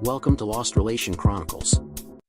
Welcome to Lost Relation Chronicles.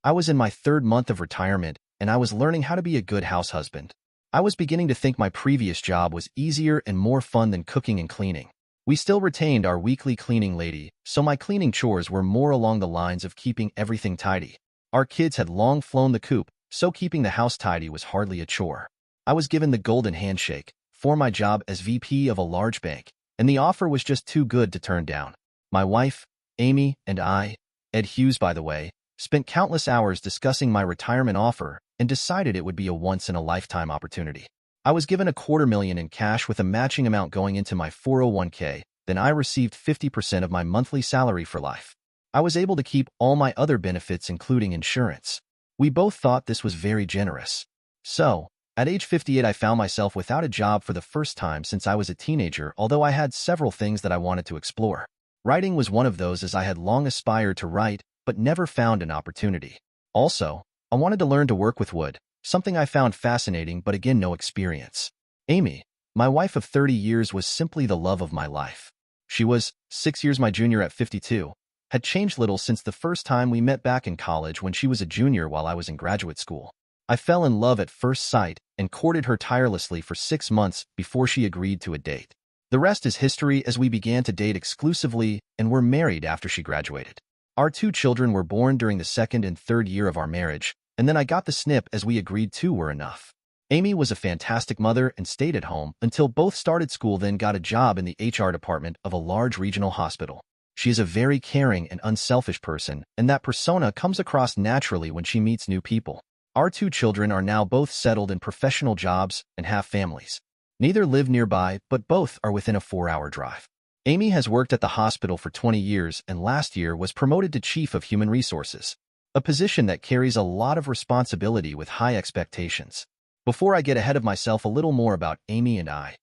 I was in my third month of retirement, and I was learning how to be a good house husband. I was beginning to think my previous job was easier and more fun than cooking and cleaning. We still retained our weekly cleaning lady, so my cleaning chores were more along the lines of keeping everything tidy. Our kids had long flown the coop, so keeping the house tidy was hardly a chore. I was given the golden handshake for my job as VP of a large bank, and the offer was just too good to turn down. My wife, Amy, and I, Ed Hughes by the way, spent countless hours discussing my retirement offer and decided it would be a once-in-a-lifetime opportunity. I was given $250,000 in cash with a matching amount going into my 401k, then I received 50% of my monthly salary for life. I was able to keep all my other benefits including insurance. We both thought this was very generous. So, at age 58 I found myself without a job for the first time since I was a teenager, although I had several things that I wanted to explore. Writing was one of those, as I had long aspired to write but never found an opportunity. Also, I wanted to learn to work with wood, something I found fascinating but again no experience. Amy, my wife of 30 years, was simply the love of my life. She was 6 years my junior at 52, had changed little since the first time we met back in college when she was a junior while I was in graduate school. I fell in love at first sight and courted her tirelessly for 6 months before she agreed to a date. The rest is history, as we began to date exclusively and were married after she graduated. Our 2 children were born during the second and third year of our marriage, and then I got the snip as we agreed 2 were enough. Amy was a fantastic mother and stayed at home until both started school, then got a job in the HR department of a large regional hospital. She is a very caring and unselfish person, and that persona comes across naturally when she meets new people. Our 2 children are now both settled in professional jobs and have families. Neither live nearby, but both are within a 4-hour drive. Amy has worked at the hospital for 20 years and last year was promoted to Chief of Human Resources, a position that carries a lot of responsibility with high expectations. Before I get ahead of myself, a little more about Amy and I.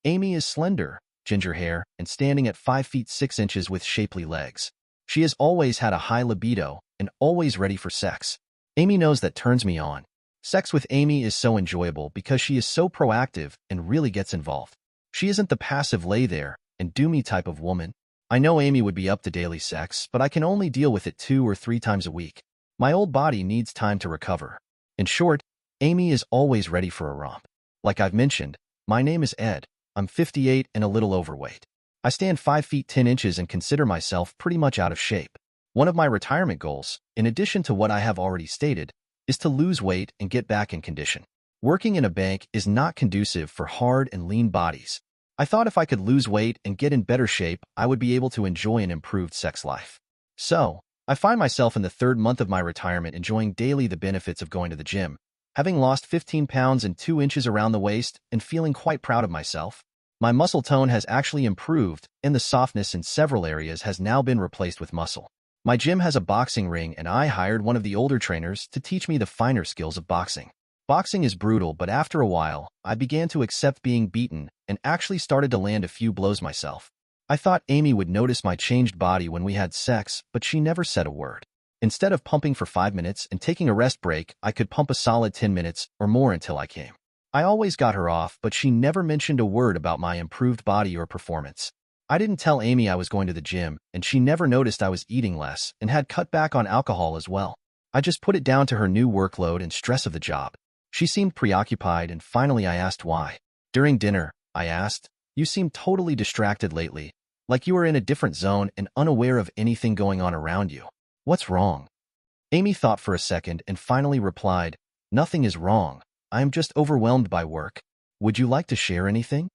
Amy is slender, ginger hair, and standing at 5 feet 6 inches with shapely legs. She has always had a high libido and always ready for sex. Amy knows that turns me on. Sex with Amy is so enjoyable because she is so proactive and really gets involved. She isn't the passive lay there and do me type of woman. I know Amy would be up to daily sex, but I can only deal with it 2 or 3 times a week. My old body needs time to recover. In short, Amy is always ready for a romp. Like I've mentioned, my name is Ed. I'm 58 and a little overweight. I stand 5 feet 10 inches and consider myself pretty much out of shape. One of my retirement goals, in addition to what I have already stated, is to lose weight and get back in condition. Working in a bank is not conducive for hard and lean bodies. I thought if I could lose weight and get in better shape, I would be able to enjoy an improved sex life. So, I find myself in the 3rd month of my retirement enjoying daily the benefits of going to the gym, having lost 15 pounds and 2 inches around the waist and feeling quite proud of myself. My muscle tone has actually improved, and the softness in several areas has now been replaced with muscle. My gym has a boxing ring, and I hired one of the older trainers to teach me the finer skills of boxing. Boxing is brutal, but after a while, I began to accept being beaten and actually started to land a few blows myself. I thought Amy would notice my changed body when we had sex, but she never said a word. Instead of pumping for 5 minutes and taking a rest break, I could pump a solid 10 minutes or more until I came. I always got her off, but she never mentioned a word about my improved body or performance. I didn't tell Amy I was going to the gym, and she never noticed I was eating less and had cut back on alcohol as well. I just put it down to her new workload and stress of the job. She seemed preoccupied, and finally I asked why. During dinner, I asked, "You seem totally distracted lately, like you are in a different zone and unaware of anything going on around you. What's wrong?" Amy thought for a second and finally replied, "Nothing is wrong. I am just overwhelmed by work. Would you like to share anything?"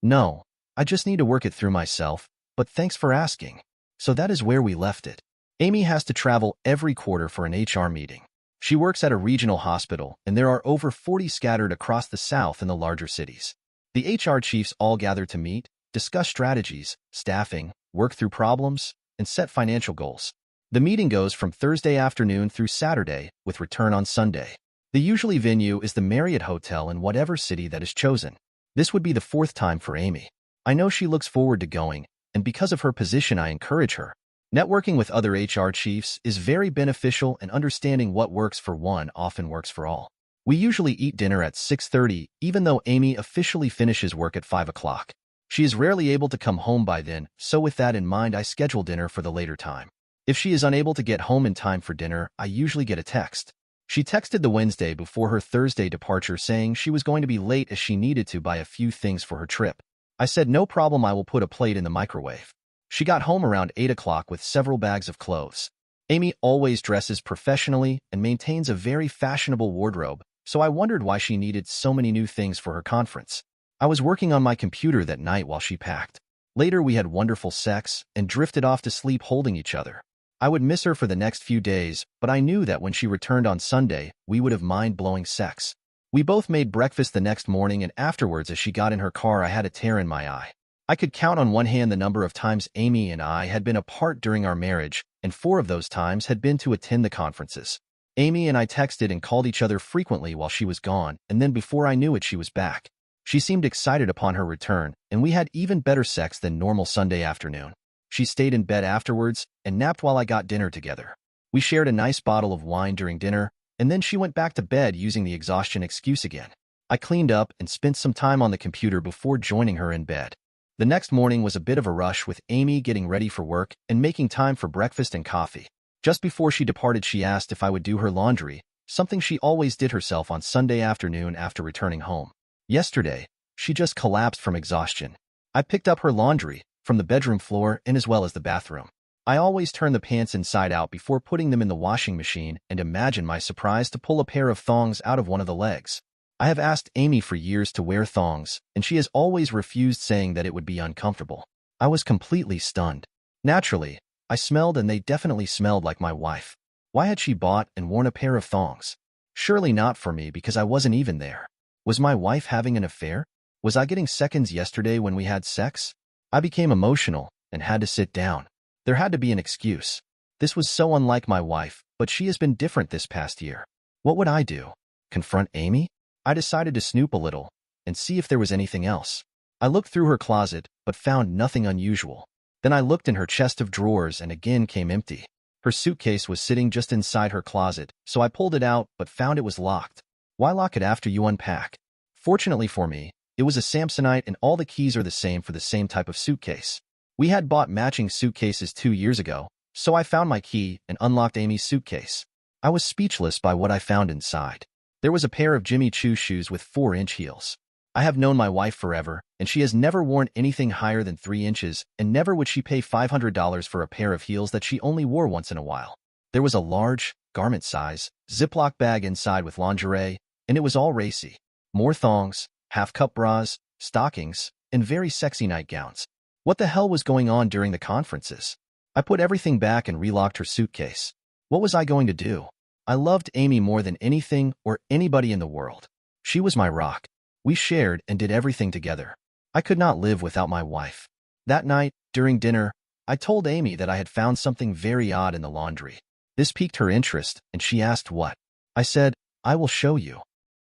"No. I just need to work it through myself, but thanks for asking." So that is where we left it. Amy has to travel every quarter for an HR meeting. She works at a regional hospital, and there are over 40 scattered across the South and the larger cities. The HR chiefs all gather to meet, discuss strategies, staffing, work through problems, and set financial goals. The meeting goes from Thursday afternoon through Saturday, with return on Sunday. The usually venue is the Marriott Hotel in whatever city that is chosen. This would be the 4th time for Amy. I know she looks forward to going, and because of her position I encourage her. Networking with other HR chiefs is very beneficial, and understanding what works for one often works for all. We usually eat dinner at 6:30, even though Amy officially finishes work at 5 o'clock. She is rarely able to come home by then, so with that in mind I schedule dinner for the later time. If she is unable to get home in time for dinner, I usually get a text. She texted the Wednesday before her Thursday departure saying she was going to be late as she needed to buy a few things for her trip. I said no problem, I will put a plate in the microwave. She got home around 8 o'clock with several bags of clothes. Amy always dresses professionally and maintains a very fashionable wardrobe, so I wondered why she needed so many new things for her conference. I was working on my computer that night while she packed. Later we had wonderful sex and drifted off to sleep holding each other. I would miss her for the next few days, but I knew that when she returned on Sunday, we would have mind-blowing sex. We both made breakfast the next morning, and afterwards as she got in her car I had a tear in my eye. I could count on one hand the number of times Amy and I had been apart during our marriage, and 4 of those times had been to attend the conferences. Amy and I texted and called each other frequently while she was gone, and then before I knew it she was back. She seemed excited upon her return, and we had even better sex than normal Sunday afternoon. She stayed in bed afterwards and napped while I got dinner together. We shared a nice bottle of wine during dinner, and then she went back to bed using the exhaustion excuse again. I cleaned up and spent some time on the computer before joining her in bed. The next morning was a bit of a rush with Amy getting ready for work and making time for breakfast and coffee. Just before she departed, she asked if I would do her laundry, something she always did herself on Sunday afternoon after returning home. Yesterday, she just collapsed from exhaustion. I picked up her laundry from the bedroom floor and as well as the bathroom. I always turn the pants inside out before putting them in the washing machine, and imagine my surprise to pull a pair of thongs out of one of the legs. I have asked Amy for years to wear thongs, and she has always refused, saying that it would be uncomfortable. I was completely stunned. Naturally, I smelled, and they definitely smelled like my wife. Why had she bought and worn a pair of thongs? Surely not for me, because I wasn't even there. Was my wife having an affair? Was I getting seconds yesterday when we had sex? I became emotional and had to sit down. There had to be an excuse. This was so unlike my wife, but she has been different this past year. What would I do? Confront Amy? I decided to snoop a little and see if there was anything else. I looked through her closet, but found nothing unusual. Then I looked in her chest of drawers and again came empty. Her suitcase was sitting just inside her closet, so I pulled it out but found it was locked. Why lock it after you unpack? Fortunately for me, it was a Samsonite and all the keys are the same for the same type of suitcase. We had bought matching suitcases 2 years ago, so I found my key and unlocked Amy's suitcase. I was speechless by what I found inside. There was a pair of Jimmy Choo shoes with 4-inch heels. I have known my wife forever, and she has never worn anything higher than 3 inches, and never would she pay $500 for a pair of heels that she only wore once in a while. There was a large, garment-size, Ziploc bag inside with lingerie, and it was all racy. More thongs, half-cup bras, stockings, and very sexy nightgowns. What the hell was going on during the conferences? I put everything back and relocked her suitcase. What was I going to do? I loved Amy more than anything or anybody in the world. She was my rock. We shared and did everything together. I could not live without my wife. That night, during dinner, I told Amy that I had found something very odd in the laundry. This piqued her interest, and she asked what. I said, I will show you.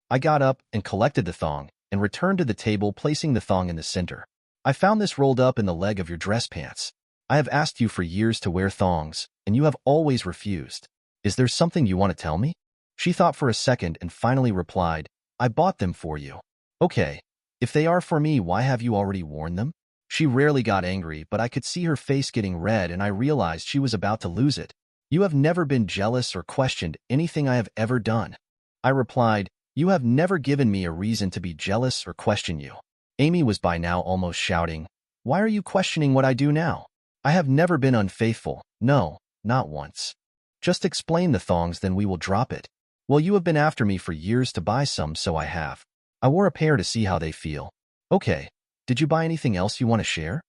I got up and collected the thong and returned to the table, placing the thong in the center. I found this rolled up in the leg of your dress pants. I have asked you for years to wear thongs, and you have always refused. Is there something you want to tell me? She thought for a second and finally replied, I bought them for you. Okay, if they are for me, why have you already worn them? She rarely got angry, but I could see her face getting red and I realized she was about to lose it. You have never been jealous or questioned anything I have ever done. I replied, you have never given me a reason to be jealous or question you. Amy was by now almost shouting, why are you questioning what I do now? I have never been unfaithful, no, not once. Just explain the thongs, then we will drop it. Well, you have been after me for years to buy some, so I have. I wore a pair to see how they feel. Okay, did you buy anything else you want to share?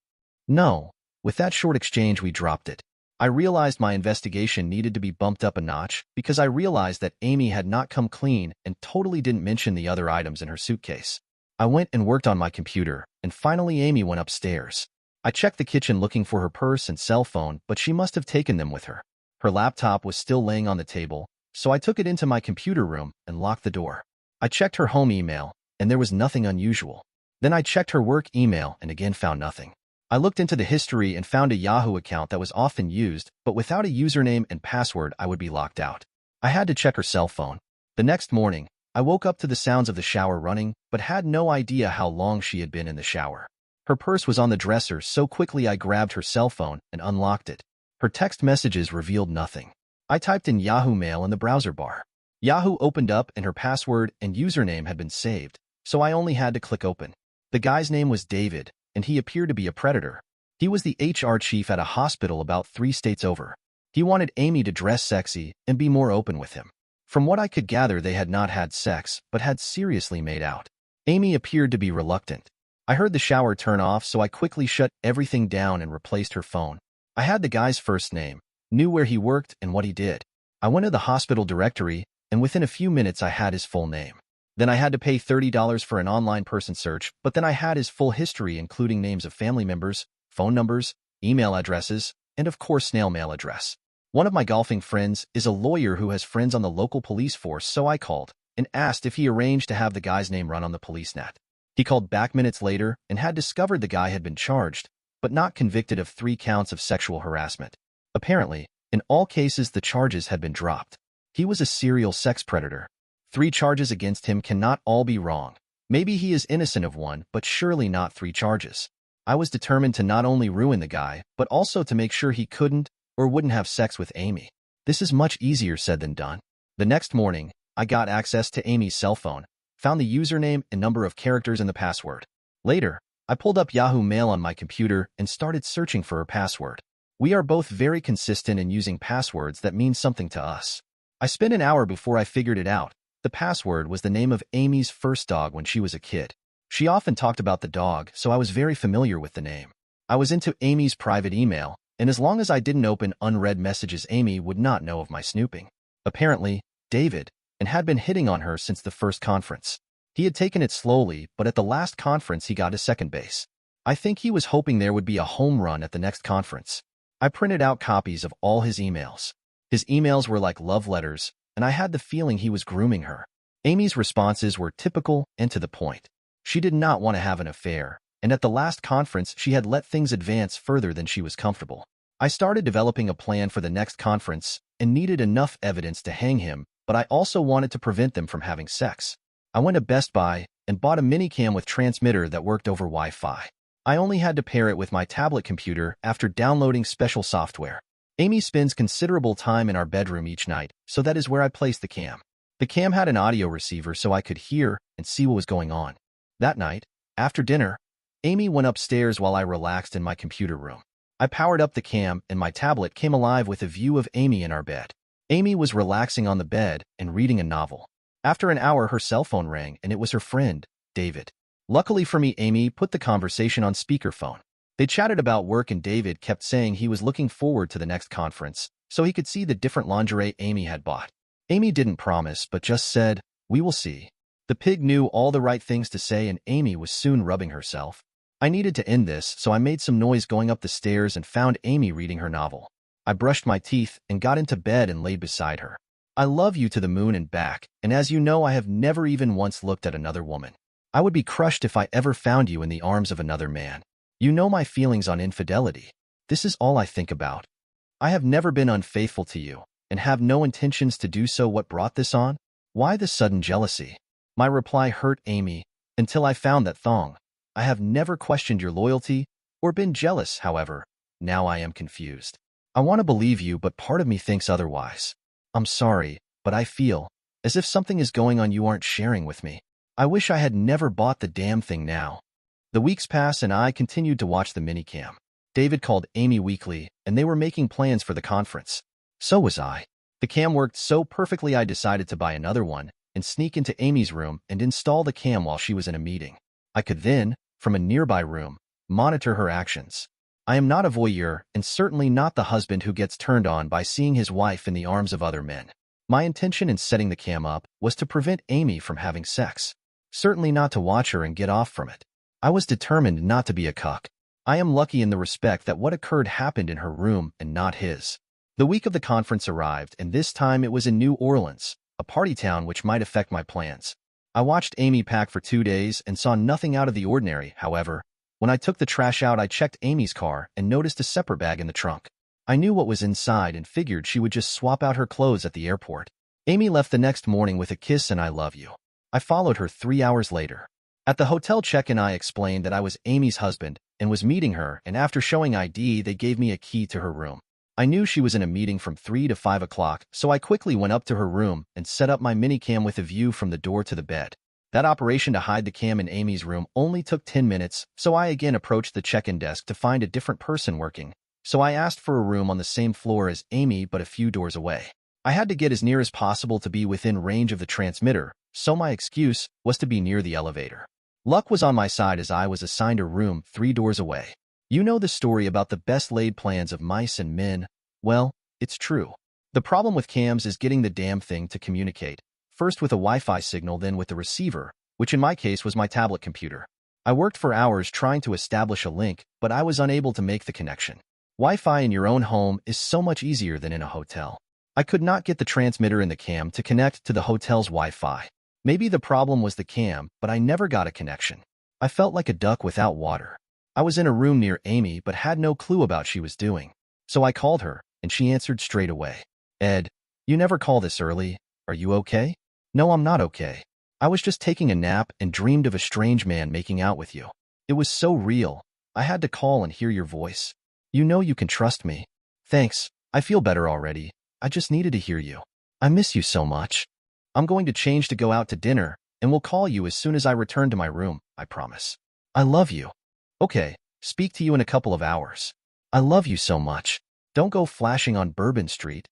No. With that short exchange, we dropped it. I realized my investigation needed to be bumped up a notch because I realized that Amy had not come clean and totally didn't mention the other items in her suitcase. I went and worked on my computer, and finally Amy went upstairs. I checked the kitchen looking for her purse and cell phone, but she must have taken them with her. Her laptop was still laying on the table, so I took it into my computer room and locked the door. I checked her home email, and there was nothing unusual. Then I checked her work email and again found nothing. I looked into the history and found a Yahoo account that was often used, but without a username and password I would be locked out. I had to check her cell phone. The next morning, I woke up to the sounds of the shower running, but had no idea how long she had been in the shower. Her purse was on the dresser, so quickly I grabbed her cell phone and unlocked it. Her text messages revealed nothing. I typed in Yahoo Mail in the browser bar. Yahoo opened up and her password and username had been saved, so I only had to click open. The guy's name was David, and he appeared to be a predator. He was the HR chief at a hospital about 3 states over. He wanted Amy to dress sexy and be more open with him. From what I could gather, they had not had sex, but had seriously made out. Amy appeared to be reluctant. I heard the shower turn off, so I quickly shut everything down and replaced her phone. I had the guy's first name, knew where he worked and what he did. I went to the hospital directory, and within a few minutes I had his full name. Then I had to pay $30 for an online person search, but then I had his full history, including names of family members, phone numbers, email addresses, and of course snail mail address. One of my golfing friends is a lawyer who has friends on the local police force, so I called and asked if he arranged to have the guy's name run on the police net. He called back minutes later and had discovered the guy had been charged, but not convicted of 3 counts of sexual harassment. Apparently, in all cases the charges had been dropped. He was a serial sex predator. 3 charges against him cannot all be wrong. Maybe he is innocent of 1, but surely not 3 charges. I was determined to not only ruin the guy, but also to make sure he couldn't or wouldn't have sex with Amy. This is much easier said than done. The next morning, I got access to Amy's cell phone, found the username and number of characters in the password. Later, I pulled up Yahoo Mail on my computer and started searching for her password. We are both very consistent in using passwords that mean something to us. I spent an hour before I figured it out. The password was the name of Amy's first dog when she was a kid. She often talked about the dog, so I was very familiar with the name. I was into Amy's private email, and as long as I didn't open unread messages, Amy would not know of my snooping. Apparently, David had been hitting on her since the first conference. He had taken it slowly, but at the last conference he got to second base. I think he was hoping there would be a home run at the next conference. I printed out copies of all his emails. His emails were like love letters, and I had the feeling he was grooming her. Amy's responses were typical and to the point. She did not want to have an affair, and at the last conference she had let things advance further than she was comfortable. I started developing a plan for the next conference and needed enough evidence to hang him, but I also wanted to prevent them from having sex. I went to Best Buy and bought a minicam with transmitter that worked over Wi-Fi. I only had to pair it with my tablet computer after downloading special software. Amy spends considerable time in our bedroom each night, so that is where I placed the cam. The cam had an audio receiver so I could hear and see what was going on. That night, after dinner, Amy went upstairs while I relaxed in my computer room. I powered up the cam and my tablet came alive with a view of Amy in our bed. Amy was relaxing on the bed and reading a novel. After an hour, her cell phone rang and it was her friend, David. Luckily for me, Amy put the conversation on speakerphone. They chatted about work and David kept saying he was looking forward to the next conference so he could see the different lingerie Amy had bought. Amy didn't promise, but just said, "We will see." The pig knew all the right things to say and Amy was soon rubbing herself. I needed to end this, so I made some noise going up the stairs and found Amy reading her novel. I brushed my teeth and got into bed and laid beside her. I love you to the moon and back, and as you know, I have never even once looked at another woman. I would be crushed if I ever found you in the arms of another man. You know my feelings on infidelity. This is all I think about. I have never been unfaithful to you, and have no intentions to do so. What brought this on? Why the sudden jealousy? My reply hurt Amy, until I found that thong. I have never questioned your loyalty, or been jealous, however. Now I am confused. I want to believe you, but part of me thinks otherwise. I'm sorry, but I feel as if something is going on you aren't sharing with me. I wish I had never bought the damn thing now. The weeks passed and I continued to watch the minicam. David called Amy weekly, and they were making plans for the conference. So was I. The cam worked so perfectly I decided to buy another one and sneak into Amy's room and install the cam while she was in a meeting. I could then, from a nearby room, monitor her actions. I am not a voyeur and certainly not the husband who gets turned on by seeing his wife in the arms of other men. My intention in setting the cam up was to prevent Amy from having sex. Certainly not to watch her and get off from it. I was determined not to be a cuck. I am lucky in the respect that what occurred happened in her room and not his. The week of the conference arrived, and this time it was in New Orleans, a party town which might affect my plans. I watched Amy pack for 2 days and saw nothing out of the ordinary. However, when I took the trash out, I checked Amy's car and noticed a separate bag in the trunk. I knew what was inside and figured she would just swap out her clothes at the airport. Amy left the next morning with a kiss and "I love you." I followed her 3 hours later. At the hotel check-in, I explained that I was Amy's husband and was meeting her, and after showing ID, they gave me a key to her room. I knew she was in a meeting from 3 to 5 o'clock, so I quickly went up to her room and set up my minicam with a view from the door to the bed. That operation to hide the cam in Amy's room only took 10 minutes, so I again approached the check-in desk to find a different person working. So I asked for a room on the same floor as Amy but a few doors away. I had to get as near as possible to be within range of the transmitter, so my excuse was to be near the elevator. Luck was on my side as I was assigned a room 3 doors away. You know the story about the best-laid plans of mice and men? Well, it's true. The problem with cams is getting the damn thing to communicate, first with a Wi-Fi signal, then with the receiver, which in my case was my tablet computer. I worked for hours trying to establish a link, but I was unable to make the connection. Wi-Fi in your own home is so much easier than in a hotel. I could not get the transmitter in the cam to connect to the hotel's Wi-Fi. Maybe the problem was the cam, but I never got a connection. I felt like a duck without water. I was in a room near Amy but had no clue about what she was doing. So I called her, and she answered straight away. Ed, you never call this early. Are you okay? No, I'm not okay. I was just taking a nap and dreamed of a strange man making out with you. It was so real. I had to call and hear your voice. You know you can trust me. Thanks. I feel better already. I just needed to hear you. I miss you so much. I'm going to change to go out to dinner, and will call you as soon as I return to my room, I promise. I love you. Okay, speak to you in a couple of hours. I love you so much. Don't go flashing on Bourbon Street.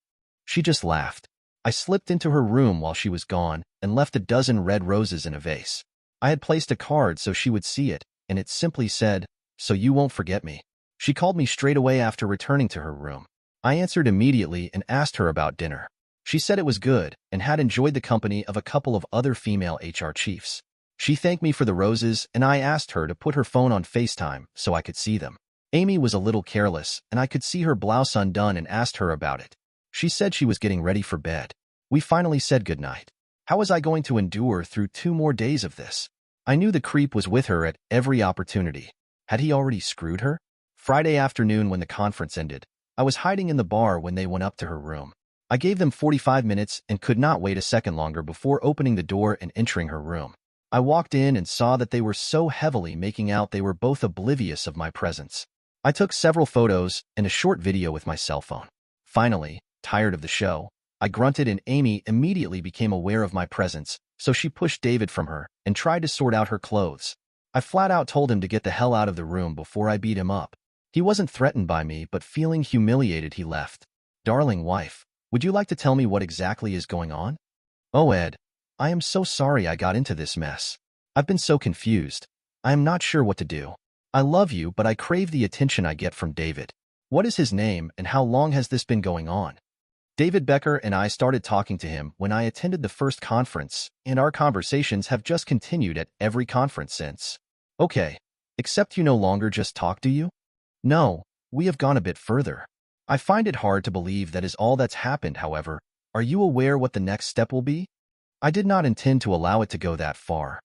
She just laughed. I slipped into her room while she was gone and left a dozen red roses in a vase. I had placed a card so she would see it, and it simply said, "So you won't forget me." She called me straight away after returning to her room. I answered immediately and asked her about dinner. She said it was good and had enjoyed the company of a couple of other female HR chiefs. She thanked me for the roses, and I asked her to put her phone on FaceTime so I could see them. Amy was a little careless, and I could see her blouse undone and asked her about it. She said she was getting ready for bed. We finally said goodnight. How was I going to endure through 2 more days of this? I knew the creep was with her at every opportunity. Had he already screwed her? Friday afternoon when the conference ended, I was hiding in the bar when they went up to her room. I gave them 45 minutes and could not wait a second longer before opening the door and entering her room. I walked in and saw that they were so heavily making out they were both oblivious of my presence. I took several photos and a short video with my cell phone. Finally, tired of the show, I grunted and Amy immediately became aware of my presence, so she pushed David from her and tried to sort out her clothes. I flat out told him to get the hell out of the room before I beat him up. He wasn't threatened by me, but feeling humiliated, he left. Darling wife, would you like to tell me what exactly is going on? Oh, Ed, I am so sorry I got into this mess. I've been so confused. I am not sure what to do. I love you, but I crave the attention I get from David. What is his name and how long has this been going on? David Becker and I started talking to him when I attended the first conference, and our conversations have just continued at every conference since. Okay, except you no longer just talk, do you? No, we have gone a bit further. I find it hard to believe that is all that's happened, however. Are you aware what the next step will be? I did not intend to allow it to go that far.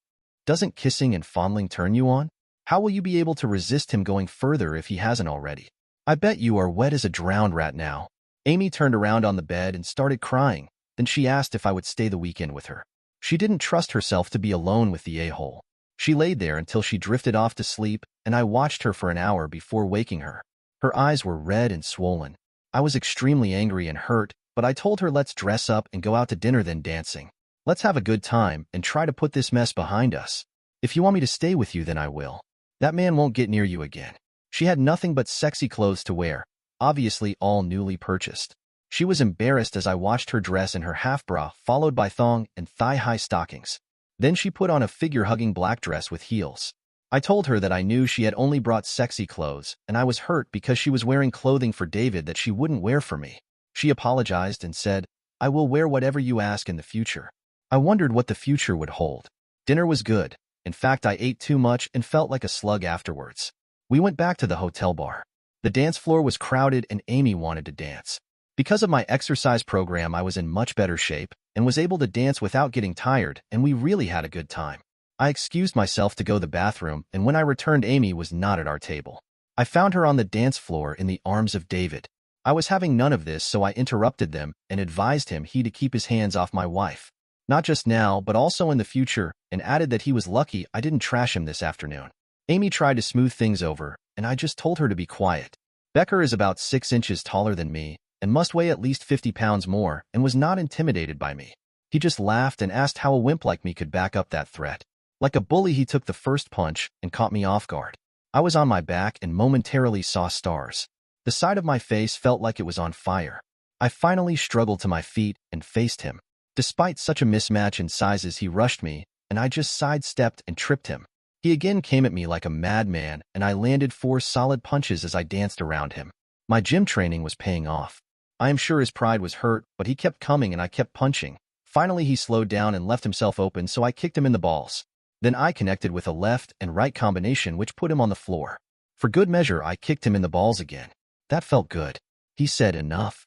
Doesn't kissing and fondling turn you on? How will you be able to resist him going further if he hasn't already? I bet you are wet as a drowned rat now. Amy turned around on the bed and started crying. Then she asked if I would stay the weekend with her. She didn't trust herself to be alone with the a-hole. She laid there until she drifted off to sleep, and I watched her for an hour before waking her. Her eyes were red and swollen. I was extremely angry and hurt, but I told her let's dress up and go out to dinner then dancing. Let's have a good time and try to put this mess behind us. If you want me to stay with you, then I will. That man won't get near you again. She had nothing but sexy clothes to wear, obviously all newly purchased. She was embarrassed as I watched her dress in her half-bra followed by thong and thigh-high stockings. Then she put on a figure-hugging black dress with heels. I told her that I knew she had only brought sexy clothes, and I was hurt because she was wearing clothing for David that she wouldn't wear for me. She apologized and said, "I will wear whatever you ask in the future." I wondered what the future would hold. Dinner was good. In fact, I ate too much and felt like a slug afterwards. We went back to the hotel bar. The dance floor was crowded and Amy wanted to dance. Because of my exercise program, I was in much better shape and was able to dance without getting tired, and we really had a good time. I excused myself to go to the bathroom, and when I returned, Amy was not at our table. I found her on the dance floor in the arms of David. I was having none of this, so I interrupted them and advised him to keep his hands off my wife. Not just now, but also in the future, and added that he was lucky I didn't trash him this afternoon. Amy tried to smooth things over, and I just told her to be quiet. Becker is about 6 inches taller than me and must weigh at least 50 pounds more and was not intimidated by me. He just laughed and asked how a wimp like me could back up that threat. Like a bully, he took the first punch and caught me off guard. I was on my back and momentarily saw stars. The side of my face felt like it was on fire. I finally struggled to my feet and faced him. Despite such a mismatch in sizes, he rushed me, and I just sidestepped and tripped him. He again came at me like a madman, and I landed 4 solid punches as I danced around him. My gym training was paying off. I am sure his pride was hurt, but he kept coming and I kept punching. Finally, he slowed down and left himself open, so I kicked him in the balls. Then I connected with a left and right combination which put him on the floor. For good measure, I kicked him in the balls again. That felt good. He said enough.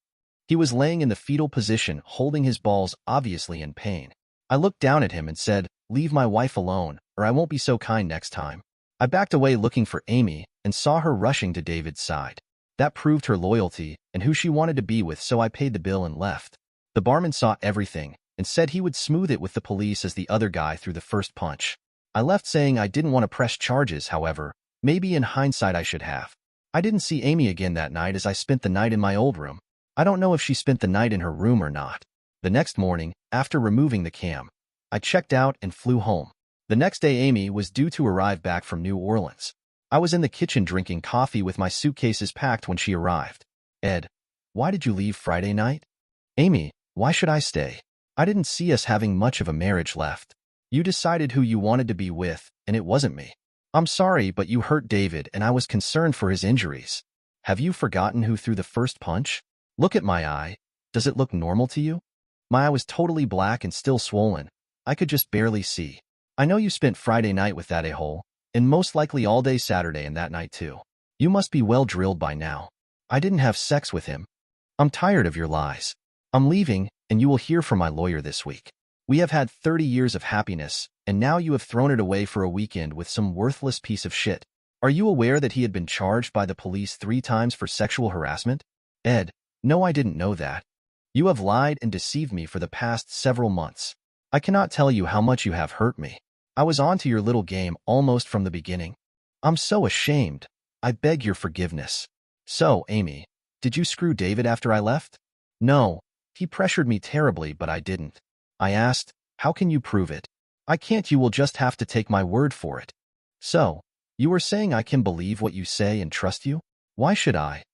He was laying in the fetal position, holding his balls, obviously in pain. I looked down at him and said, "Leave my wife alone, or I won't be so kind next time." I backed away looking for Amy and saw her rushing to David's side. That proved her loyalty and who she wanted to be with, so I paid the bill and left. The barman saw everything and said he would smooth it with the police as the other guy threw the first punch. I left saying I didn't want to press charges, however, maybe in hindsight I should have. I didn't see Amy again that night as I spent the night in my old room. I don't know if she spent the night in her room or not. The next morning, after removing the cam, I checked out and flew home. The next day, Amy was due to arrive back from New Orleans. I was in the kitchen drinking coffee with my suitcases packed when she arrived. "Ed, why did you leave Friday night?" "Amy, why should I stay? I didn't see us having much of a marriage left. You decided who you wanted to be with, and it wasn't me. I'm sorry, but you hurt David and I was concerned for his injuries. Have you forgotten who threw the first punch? Look at my eye. Does it look normal to you?" My eye was totally black and still swollen. I could just barely see. "I know you spent Friday night with that a-hole, and most likely all day Saturday and that night too. You must be well drilled by now. I didn't have sex with him. I'm tired of your lies. I'm leaving, and you will hear from my lawyer this week. We have had 30 years of happiness, and now you have thrown it away for a weekend with some worthless piece of shit. Are you aware that he had been charged by the police 3 times for sexual harassment?" "Ed, no, I didn't know that. You have lied and deceived me for the past several months. I cannot tell you how much you have hurt me. I was onto your little game almost from the beginning. I'm so ashamed. I beg your forgiveness." "So, Amy, did you screw David after I left?" "No, he pressured me terribly, but I didn't." I asked, "How can you prove it?" "I can't, you will just have to take my word for it." "So, you are saying I can believe what you say and trust you?" "Why should I?"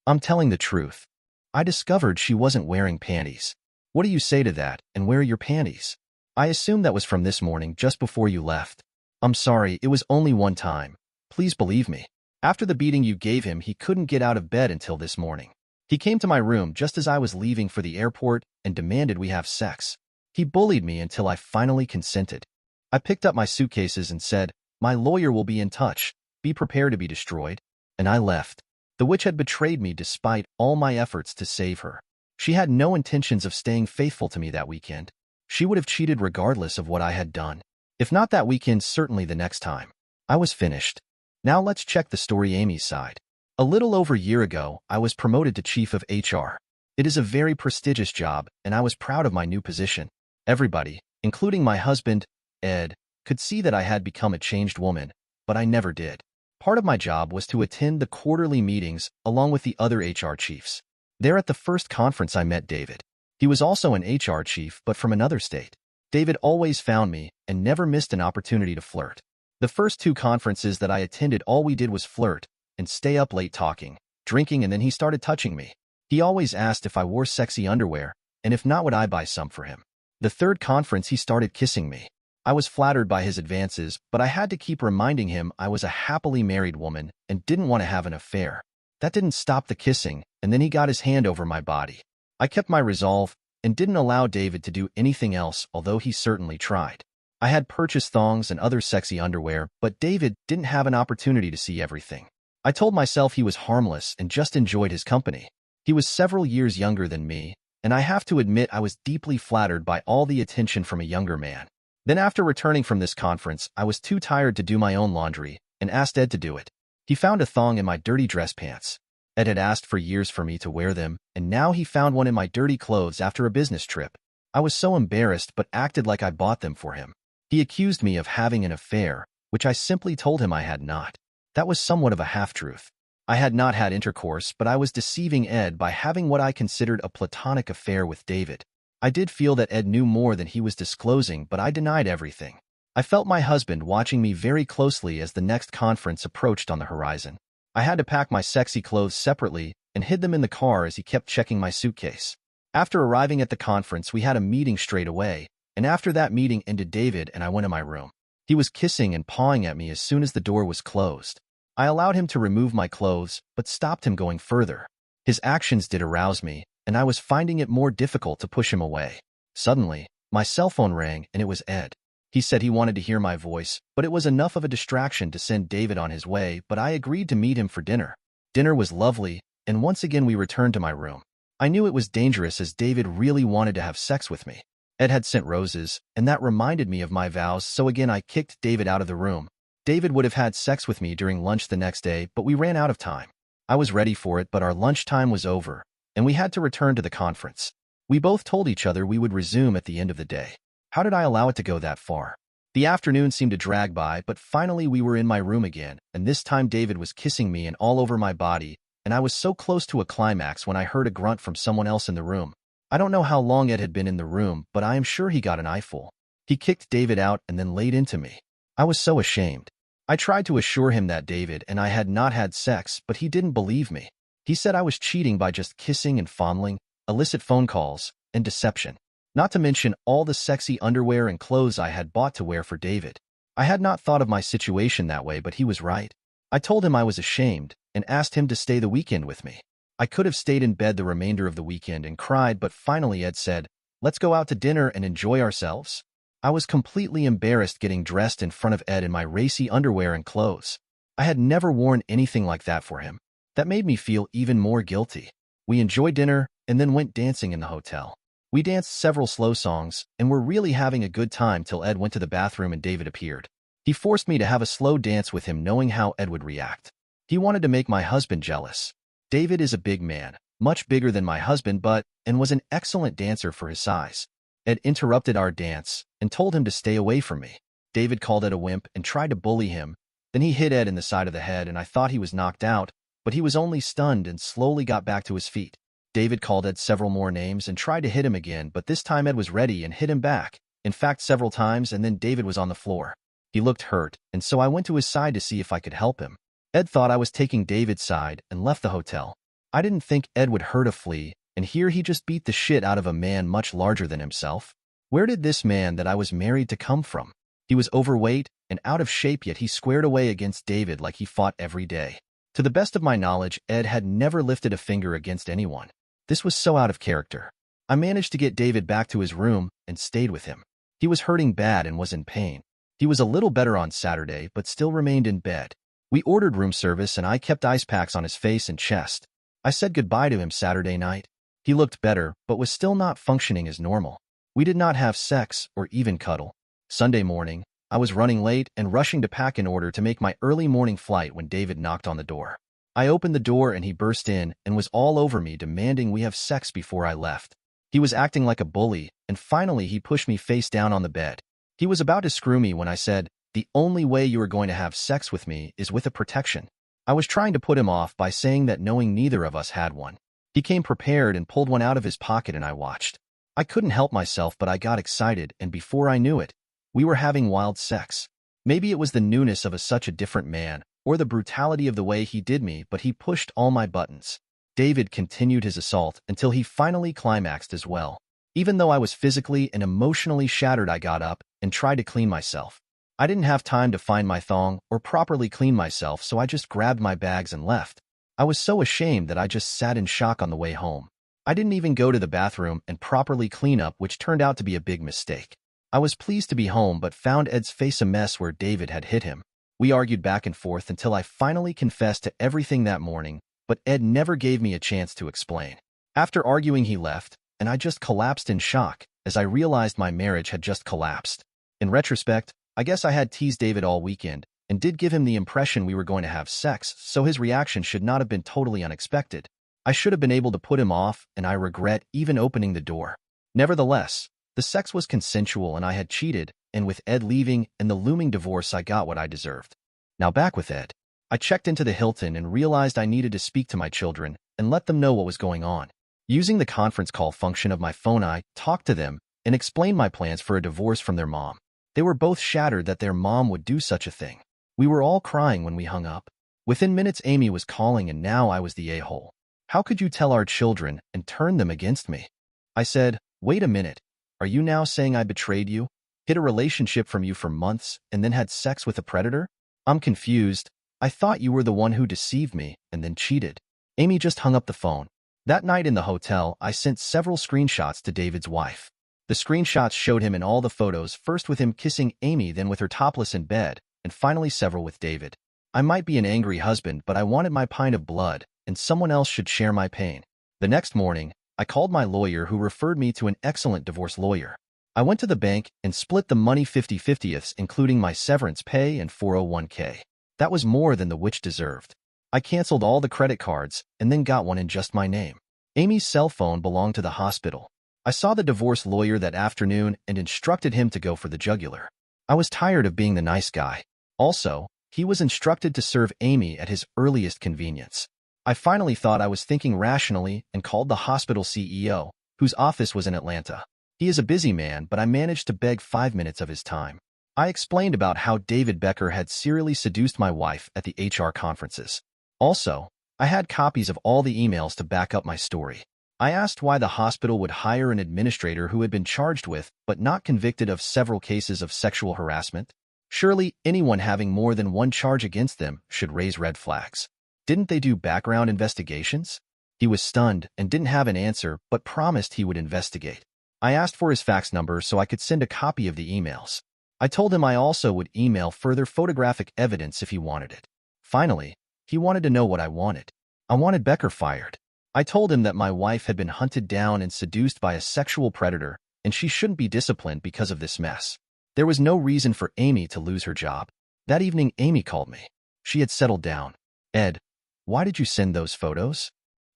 "I'm telling the truth. I discovered she wasn't wearing panties." "What do you say to that, and where are your panties?" "I assume that was from this morning just before you left." "I'm sorry, it was only one time. Please believe me. After the beating you gave him, he couldn't get out of bed until this morning. He came to my room just as I was leaving for the airport and demanded we have sex. He bullied me until I finally consented. I picked up my suitcases and said, 'My lawyer will be in touch. Be prepared to be destroyed.' And I left. The witch had betrayed me despite all my efforts to save her. She had no intentions of staying faithful to me that weekend. She would have cheated regardless of what I had done. If not that weekend, certainly the next time. I was finished. Now let's check the story Amy's side. A little over a year ago, I was promoted to Chief of HR. It is a very prestigious job, and I was proud of my new position. Everybody, including my husband, Ed, could see that I had become a changed woman, but I never did. Part of my job was to attend the quarterly meetings along with the other HR chiefs. There at the first conference I met David. He was also an HR chief, but from another state. David always found me and never missed an opportunity to flirt. The first 2 conferences that I attended, all we did was flirt and stay up late talking, drinking, and then he started touching me. He always asked if I wore sexy underwear, and if not, would I buy some for him. The 3rd conference, he started kissing me. I was flattered by his advances, but I had to keep reminding him I was a happily married woman and didn't want to have an affair. That didn't stop the kissing, and then he got his hand over my body. I kept my resolve and didn't allow David to do anything else, although he certainly tried. I had purchased thongs and other sexy underwear, but David didn't have an opportunity to see everything. I told myself he was harmless and just enjoyed his company. He was several years younger than me, and I have to admit I was deeply flattered by all the attention from a younger man. Then after returning from this conference, I was too tired to do my own laundry and asked Ed to do it. He found a thong in my dirty dress pants. Ed had asked for years for me to wear them, and now he found one in my dirty clothes after a business trip. I was so embarrassed but acted like I bought them for him. He accused me of having an affair, which I simply told him I had not. That was somewhat of a half-truth. I had not had intercourse, but I was deceiving Ed by having what I considered a platonic affair with David. I did feel that Ed knew more than he was disclosing, but I denied everything. I felt my husband watching me very closely as the next conference approached on the horizon. I had to pack my sexy clothes separately and hid them in the car as he kept checking my suitcase. After arriving at the conference, we had a meeting straight away, and after that meeting ended, David and I went to my room. He was kissing and pawing at me as soon as the door was closed. I allowed him to remove my clothes, but stopped him going further. His actions did arouse me, and I was finding it more difficult to push him away. Suddenly, my cell phone rang, and it was Ed. He said he wanted to hear my voice, but it was enough of a distraction to send David on his way, but I agreed to meet him for dinner. Dinner was lovely, and once again we returned to my room. I knew it was dangerous as David really wanted to have sex with me. Ed had sent roses, and that reminded me of my vows, so again I kicked David out of the room. David would have had sex with me during lunch the next day, but we ran out of time. I was ready for it, but our lunchtime was over, and we had to return to the conference. We both told each other we would resume at the end of the day. How did I allow it to go that far? The afternoon seemed to drag by, but finally we were in my room again, and this time David was kissing me and all over my body, and I was so close to a climax when I heard a grunt from someone else in the room. I don't know how long Ed had been in the room, but I am sure he got an eyeful. He kicked David out and then laid into me. I was so ashamed. I tried to assure him that David and I had not had sex, but he didn't believe me. He said I was cheating by just kissing and fondling, illicit phone calls, and deception. Not to mention all the sexy underwear and clothes I had bought to wear for David. I had not thought of my situation that way, but he was right. I told him I was ashamed and asked him to stay the weekend with me. I could have stayed in bed the remainder of the weekend and cried, but finally Ed said, "Let's go out to dinner and enjoy ourselves." I was completely embarrassed getting dressed in front of Ed in my racy underwear and clothes. I had never worn anything like that for him. That made me feel even more guilty. We enjoyed dinner and then went dancing in the hotel. We danced several slow songs and were really having a good time till Ed went to the bathroom and David appeared. He forced me to have a slow dance with him, knowing how Ed would react. He wanted to make my husband jealous. David is a big man, much bigger than my husband, and was an excellent dancer for his size. Ed interrupted our dance and told him to stay away from me. David called Ed a wimp and tried to bully him. Then he hit Ed in the side of the head, and I thought he was knocked out, but he was only stunned and slowly got back to his feet. David called Ed several more names and tried to hit him again, but this time Ed was ready and hit him back, in fact several times, and then David was on the floor. He looked hurt, and so I went to his side to see if I could help him. Ed thought I was taking David's side and left the hotel. I didn't think Ed would hurt a flea, and here he just beat the shit out of a man much larger than himself. Where did this man that I was married to come from? He was overweight and out of shape, yet he squared away against David like he fought every day. To the best of my knowledge, Ed had never lifted a finger against anyone. This was so out of character. I managed to get David back to his room and stayed with him. He was hurting bad and was in pain. He was a little better on Saturday, but still remained in bed. We ordered room service, and I kept ice packs on his face and chest. I said goodbye to him Saturday night. He looked better, but was still not functioning as normal. We did not have sex or even cuddle. Sunday morning, I was running late and rushing to pack in order to make my early morning flight when David knocked on the door. I opened the door and he burst in and was all over me, demanding we have sex before I left. He was acting like a bully, and finally he pushed me face down on the bed. He was about to screw me when I said, "The only way you are going to have sex with me is with a protection." I was trying to put him off by saying that, knowing neither of us had one. He came prepared and pulled one out of his pocket, and I watched. I couldn't help myself, but I got excited, and before I knew it, we were having wild sex. Maybe it was the newness of such a different man, or the brutality of the way he did me, but he pushed all my buttons. David continued his assault until he finally climaxed as well. Even though I was physically and emotionally shattered, I got up and tried to clean myself. I didn't have time to find my thong or properly clean myself, so I just grabbed my bags and left. I was so ashamed that I just sat in shock on the way home. I didn't even go to the bathroom and properly clean up, which turned out to be a big mistake. I was pleased to be home, but found Ed's face a mess where David had hit him. We argued back and forth until I finally confessed to everything that morning, but Ed never gave me a chance to explain. After arguing, he left, and I just collapsed in shock as I realized my marriage had just collapsed. In retrospect, I guess I had teased David all weekend and did give him the impression we were going to have sex, so his reaction should not have been totally unexpected. I should have been able to put him off, and I regret even opening the door. Nevertheless, the sex was consensual and I had cheated, and with Ed leaving and the looming divorce, I got what I deserved. Now back with Ed. I checked into the Hilton and realized I needed to speak to my children and let them know what was going on. Using the conference call function of my phone, I talked to them and explained my plans for a divorce from their mom. They were both shattered that their mom would do such a thing. We were all crying when we hung up. Within minutes, Amy was calling, and now I was the a-hole. How could you tell our children and turn them against me? I said, wait a minute. Are you now saying I betrayed you, hid a relationship from you for months, and then had sex with a predator? I'm confused. I thought you were the one who deceived me and then cheated. Amy just hung up the phone. That night in the hotel, I sent several screenshots to David's wife. The screenshots showed him in all the photos, first with him kissing Amy, then with her topless in bed, and finally several with David. I might be an angry husband, but I wanted my pint of blood, and someone else should share my pain. The next morning, I called my lawyer, who referred me to an excellent divorce lawyer. I went to the bank and split the money 50-50ths, including my severance pay and 401k. That was more than the witch deserved. I canceled all the credit cards and then got one in just my name. Amy's cell phone belonged to the hospital. I saw the divorce lawyer that afternoon and instructed him to go for the jugular. I was tired of being the nice guy. Also, he was instructed to serve Amy at his earliest convenience. I finally thought I was thinking rationally and called the hospital CEO, whose office was in Atlanta. He is a busy man, but I managed to beg 5 minutes of his time. I explained about how David Becker had serially seduced my wife at the HR conferences. Also, I had copies of all the emails to back up my story. I asked why the hospital would hire an administrator who had been charged with but not convicted of several cases of sexual harassment. Surely anyone having more than one charge against them should raise red flags. Didn't they do background investigations? He was stunned and didn't have an answer, but promised he would investigate. I asked for his fax number so I could send a copy of the emails. I told him I also would email further photographic evidence if he wanted it. Finally, he wanted to know what I wanted. I wanted Becker fired. I told him that my wife had been hunted down and seduced by a sexual predator, and she shouldn't be disciplined because of this mess. There was no reason for Amy to lose her job. That evening, Amy called me. She had settled down. Ed, why did you send those photos?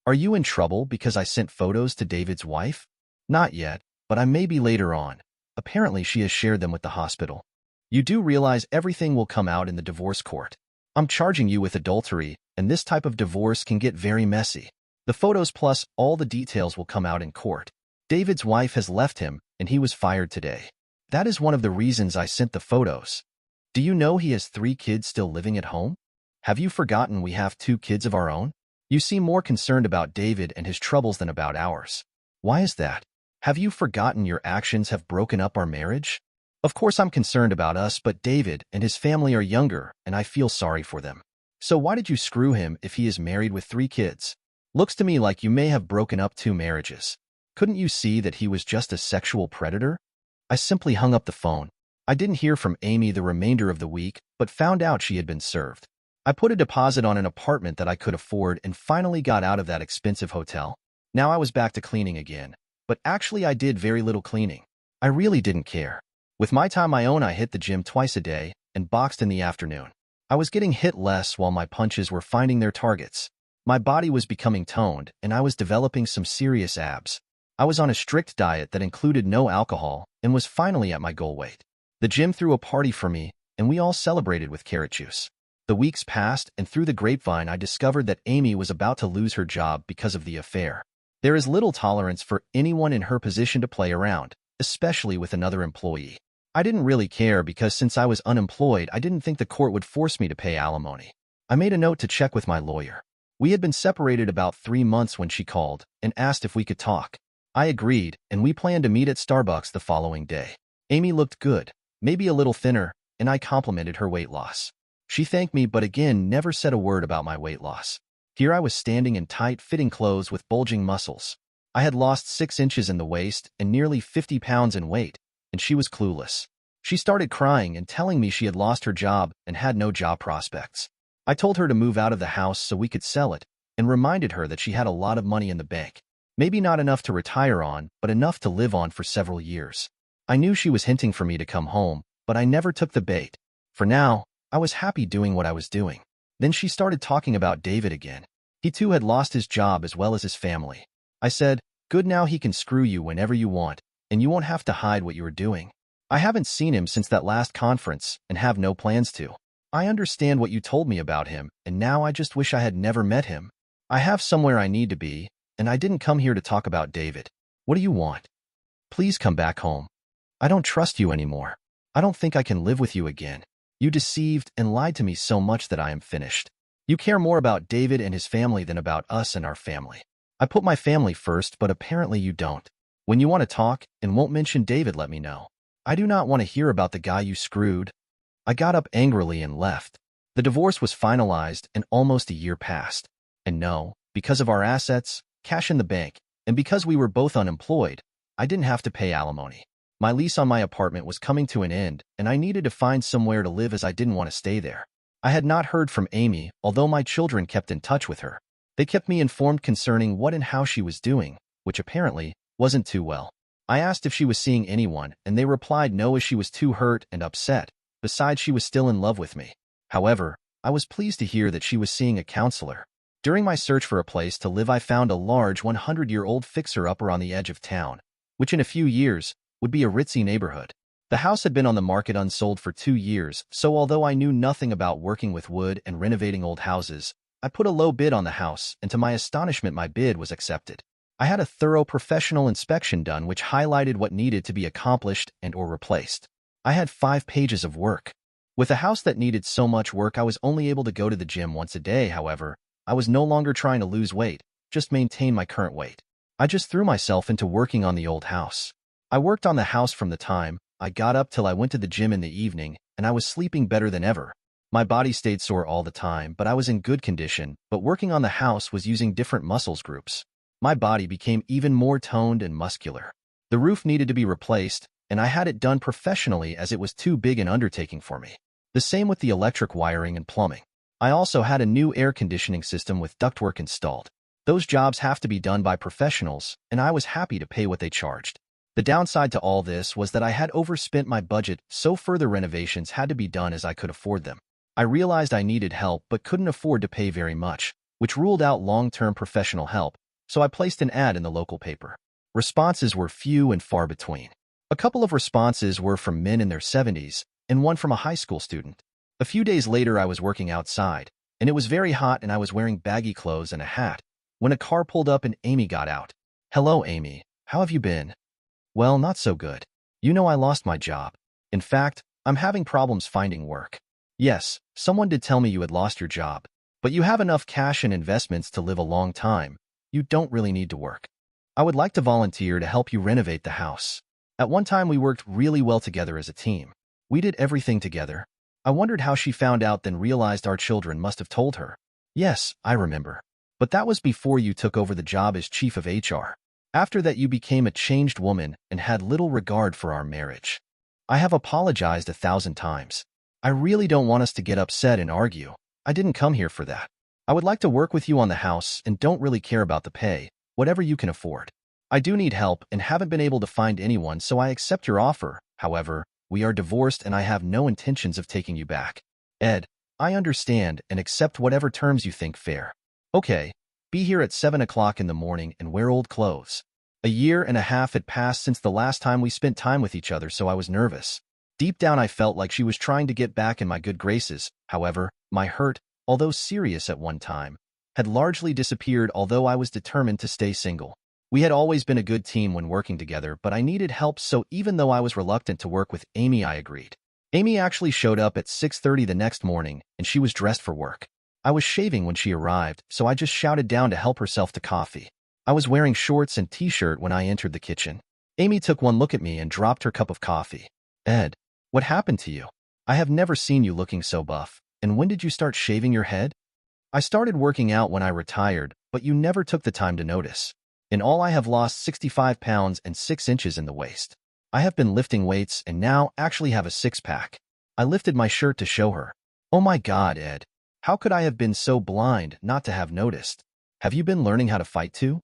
Are you in trouble because I sent photos to David's wife? Not yet, but I may be later on. Apparently, she has shared them with the hospital. You do realize everything will come out in the divorce court. I'm charging you with adultery, and this type of divorce can get very messy. The photos plus all the details will come out in court. David's wife has left him, and he was fired today. That is one of the reasons I sent the photos. Do you know he has 3 kids still living at home? Have you forgotten we have 2 kids of our own? You seem more concerned about David and his troubles than about ours. Why is that? Have you forgotten your actions have broken up our marriage? Of course I'm concerned about us, but David and his family are younger, and I feel sorry for them. So why did you screw him if he is married with 3 kids? Looks to me like you may have broken up 2 marriages. Couldn't you see that he was just a sexual predator? I simply hung up the phone. I didn't hear from Amy the remainder of the week, but found out she had been served. I put a deposit on an apartment that I could afford and finally got out of that expensive hotel. Now I was back to cleaning again. But actually I did very little cleaning. I really didn't care. With my time my own, I hit the gym twice a day and boxed in the afternoon. I was getting hit less while my punches were finding their targets. My body was becoming toned, and I was developing some serious abs. I was on a strict diet that included no alcohol and was finally at my goal weight. The gym threw a party for me, and we all celebrated with carrot juice. The weeks passed, and through the grapevine I discovered that Amy was about to lose her job because of the affair. There is little tolerance for anyone in her position to play around, especially with another employee. I didn't really care because since I was unemployed, I didn't think the court would force me to pay alimony. I made a note to check with my lawyer. We had been separated about 3 months when she called and asked if we could talk. I agreed, and we planned to meet at Starbucks the following day. Amy looked good, maybe a little thinner, and I complimented her weight loss. She thanked me but again never said a word about my weight loss. Here I was standing in tight-fitting clothes with bulging muscles. I had lost 6 inches in the waist and nearly 50 pounds in weight, and she was clueless. She started crying and telling me she had lost her job and had no job prospects. I told her to move out of the house so we could sell it, and reminded her that she had a lot of money in the bank. Maybe not enough to retire on, but enough to live on for several years. I knew she was hinting for me to come home, but I never took the bait. For now, I was happy doing what I was doing. Then she started talking about David again. He too had lost his job as well as his family. I said, good, now he can screw you whenever you want, and you won't have to hide what you are doing. I haven't seen him since that last conference and have no plans to. I understand what you told me about him, and now I just wish I had never met him. I have somewhere I need to be, and I didn't come here to talk about David. What do you want? Please come back home. I don't trust you anymore. I don't think I can live with you again. You deceived and lied to me so much that I am finished. You care more about David and his family than about us and our family. I put my family first, but apparently you don't. When you want to talk and won't mention David, let me know. I do not want to hear about the guy you screwed. I got up angrily and left. The divorce was finalized and almost a year passed. And no, because of our assets, cash in the bank, and because we were both unemployed, I didn't have to pay alimony. My lease on my apartment was coming to an end, and I needed to find somewhere to live as I didn't want to stay there. I had not heard from Amy, although my children kept in touch with her. They kept me informed concerning what and how she was doing, which apparently wasn't too well. I asked if she was seeing anyone, and they replied no, as she was too hurt and upset. Besides, she was still in love with me. However, I was pleased to hear that she was seeing a counselor. During my search for a place to live, I found a large 100-year-old fixer-upper on the edge of town, which in a few years would be a ritzy neighborhood. The house had been on the market unsold for 2 years, so although I knew nothing about working with wood and renovating old houses, I put a low bid on the house, and to my astonishment, my bid was accepted. I had a thorough professional inspection done which highlighted what needed to be accomplished and/or replaced. I had 5 pages of work. With a house that needed so much work, I was only able to go to the gym once a day. However, I was no longer trying to lose weight, just maintain my current weight. I just threw myself into working on the old house. I worked on the house from the time I got up till I went to the gym in the evening, and I was sleeping better than ever. My body stayed sore all the time, but I was in good condition. But working on the house was using different muscles groups. My body became even more toned and muscular. The roof needed to be replaced, and I had it done professionally as it was too big an undertaking for me. The same with the electric wiring and plumbing. I also had a new air conditioning system with ductwork installed. Those jobs have to be done by professionals, and I was happy to pay what they charged. The downside to all this was that I had overspent my budget, so further renovations had to be done as I could afford them. I realized I needed help but couldn't afford to pay very much, which ruled out long-term professional help, so I placed an ad in the local paper. Responses were few and far between. A couple of responses were from men in their 70s, and one from a high school student. A few days later, I was working outside, and it was very hot, and I was wearing baggy clothes and a hat, when a car pulled up and Amy got out. "Hello, Amy. How have you been?" "Well, not so good. You know, I lost my job. In fact, I'm having problems finding work." "Yes, someone did tell me you had lost your job, but you have enough cash and investments to live a long time. You don't really need to work. I would like to volunteer to help you renovate the house. At one time, we worked really well together as a team. We did everything together." I wondered how she found out, then realized our children must have told her. "Yes, I remember. But that was before you took over the job as chief of HR. After that, you became a changed woman and had little regard for our marriage. I have apologized 1,000 times. I really don't want us to get upset and argue. I didn't come here for that. I would like to work with you on the house and don't really care about the pay, whatever you can afford. I do need help and haven't been able to find anyone, so I accept your offer. However, we are divorced and I have no intentions of taking you back. Ed, I understand and accept whatever terms you think fair. Okay, be here at 7 o'clock in the morning and wear old clothes." A year and a half had passed since the last time we spent time with each other, so I was nervous. Deep down, I felt like she was trying to get back in my good graces. However, my hurt, although serious at one time, had largely disappeared, although I was determined to stay single. We had always been a good team when working together, but I needed help, so even though I was reluctant to work with Amy, I agreed. Amy actually showed up at 6:30 the next morning, and she was dressed for work. I was shaving when she arrived, so I just shouted down to help herself to coffee. I was wearing shorts and t-shirt when I entered the kitchen. Amy took one look at me and dropped her cup of coffee. "Ed, what happened to you? I have never seen you looking so buff. And when did you start shaving your head?" "I started working out when I retired, but you never took the time to notice. In all, I have lost 65 pounds and 6 inches in the waist. I have been lifting weights and now actually have a six-pack." I lifted my shirt to show her. "Oh my God, Ed. How could I have been so blind not to have noticed? Have you been learning how to fight too?"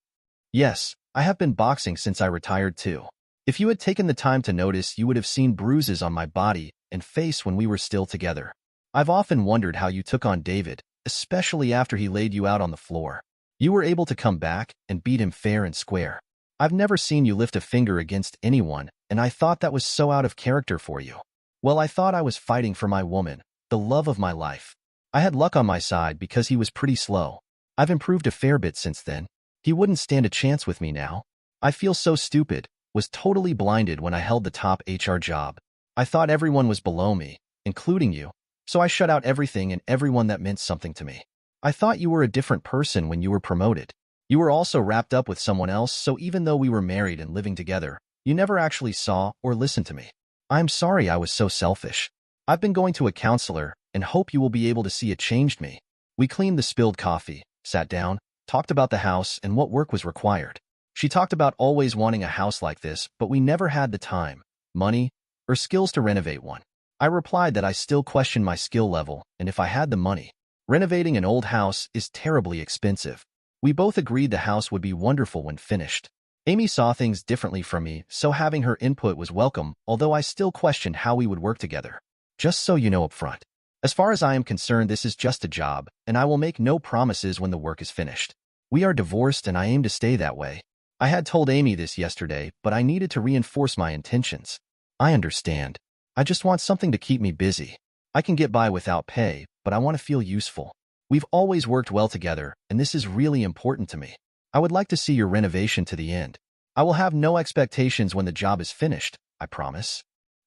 "Yes, I have been boxing since I retired too. If you had taken the time to notice, you would have seen bruises on my body and face when we were still together. I've often wondered how you took on David, especially after he laid you out on the floor. You were able to come back and beat him fair and square. I've never seen you lift a finger against anyone, and I thought that was so out of character for you. Well, I thought I was fighting for my woman, the love of my life. I had luck on my side because he was pretty slow. I've improved a fair bit since then. He wouldn't stand a chance with me now. I feel so stupid, was totally blinded when I held the top HR job. I thought everyone was below me, including you, so I shut out everything and everyone that meant something to me. I thought you were a different person when you were promoted. You were also wrapped up with someone else, so even though we were married and living together, you never actually saw or listened to me. I'm sorry I was so selfish. I've been going to a counselor and hope you will be able to see it changed me. We cleaned the spilled coffee, sat down, talked about the house and what work was required. She talked about always wanting a house like this, but we never had the time, money, or skills to renovate one. I replied that I still questioned my skill level, and if I had the money. Renovating an old house is terribly expensive. We both agreed the house would be wonderful when finished. Amy saw things differently from me, so having her input was welcome, although I still questioned how we would work together. Just so you know up front. As far as I am concerned, this is just a job, and I will make no promises when the work is finished. We are divorced and I aim to stay that way. I had told Amy this yesterday, but I needed to reinforce my intentions. I understand. I just want something to keep me busy. I can get by without pay, but I want to feel useful. We've always worked well together, and this is really important to me. I would like to see your renovation to the end. I will have no expectations when the job is finished, I promise.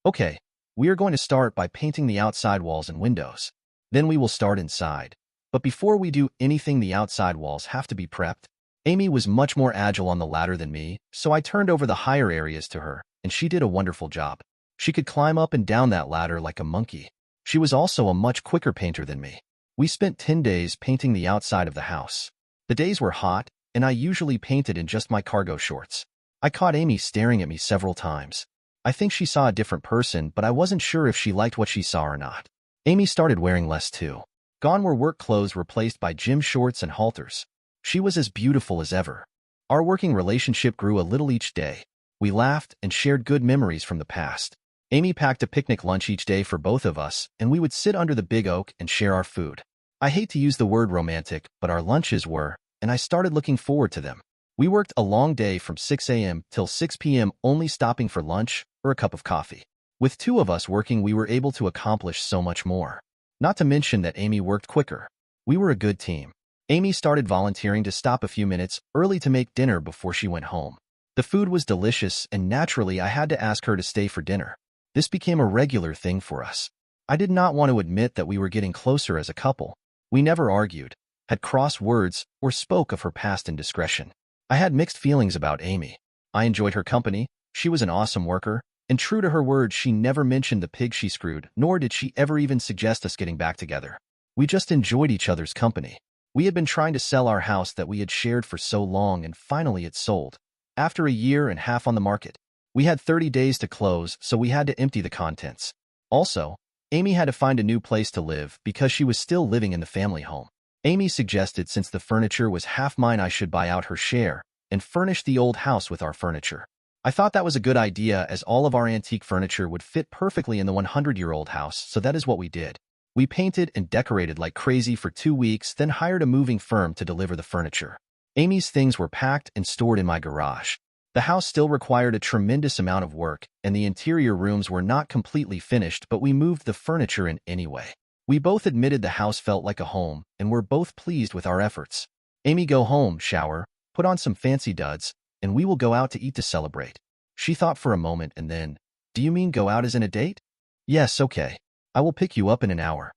Okay, we are going to start by painting the outside walls and windows. Then we will start inside. But before we do anything, the outside walls have to be prepped. Amy was much more agile on the ladder than me, so I turned over the higher areas to her, and she did a wonderful job. She could climb up and down that ladder like a monkey. She was also a much quicker painter than me. We spent 10 days painting the outside of the house. The days were hot, and I usually painted in just my cargo shorts. I caught Amy staring at me several times. I think she saw a different person, but I wasn't sure if she liked what she saw or not. Amy started wearing less too. Gone were work clothes replaced by gym shorts and halters. She was as beautiful as ever. Our working relationship grew a little each day. We laughed and shared good memories from the past. Amy packed a picnic lunch each day for both of us, and we would sit under the big oak and share our food. I hate to use the word romantic, but our lunches were, and I started looking forward to them. We worked a long day from 6 a.m. till 6 p.m., only stopping for lunch or a cup of coffee. With two of us working, we were able to accomplish so much more. Not to mention that Amy worked quicker. We were a good team. Amy started volunteering to stop a few minutes early to make dinner before she went home. The food was delicious, and naturally I had to ask her to stay for dinner. This became a regular thing for us. I did not want to admit that we were getting closer as a couple. We never argued, had cross words, or spoke of her past indiscretion. I had mixed feelings about Amy. I enjoyed her company, she was an awesome worker, and true to her word, she never mentioned the pig she screwed, nor did she ever even suggest us getting back together. We just enjoyed each other's company. We had been trying to sell our house that we had shared for so long, and finally it sold. After a year and a half on the market. We had 30 days to close, so we had to empty the contents. Also, Amy had to find a new place to live because she was still living in the family home. Amy suggested since the furniture was half mine, I should buy out her share and furnish the old house with our furniture. I thought that was a good idea, as all of our antique furniture would fit perfectly in the 100-year-old house, so that is what we did. We painted and decorated like crazy for 2 weeks, then hired a moving firm to deliver the furniture. Amy's things were packed and stored in my garage. The house still required a tremendous amount of work, and the interior rooms were not completely finished, but we moved the furniture in anyway. We both admitted the house felt like a home, and were both pleased with our efforts. Amy, go home, shower, put on some fancy duds, and we will go out to eat to celebrate. She thought for a moment and then, do you mean go out as in a date? Yes, okay. I will pick you up in an hour.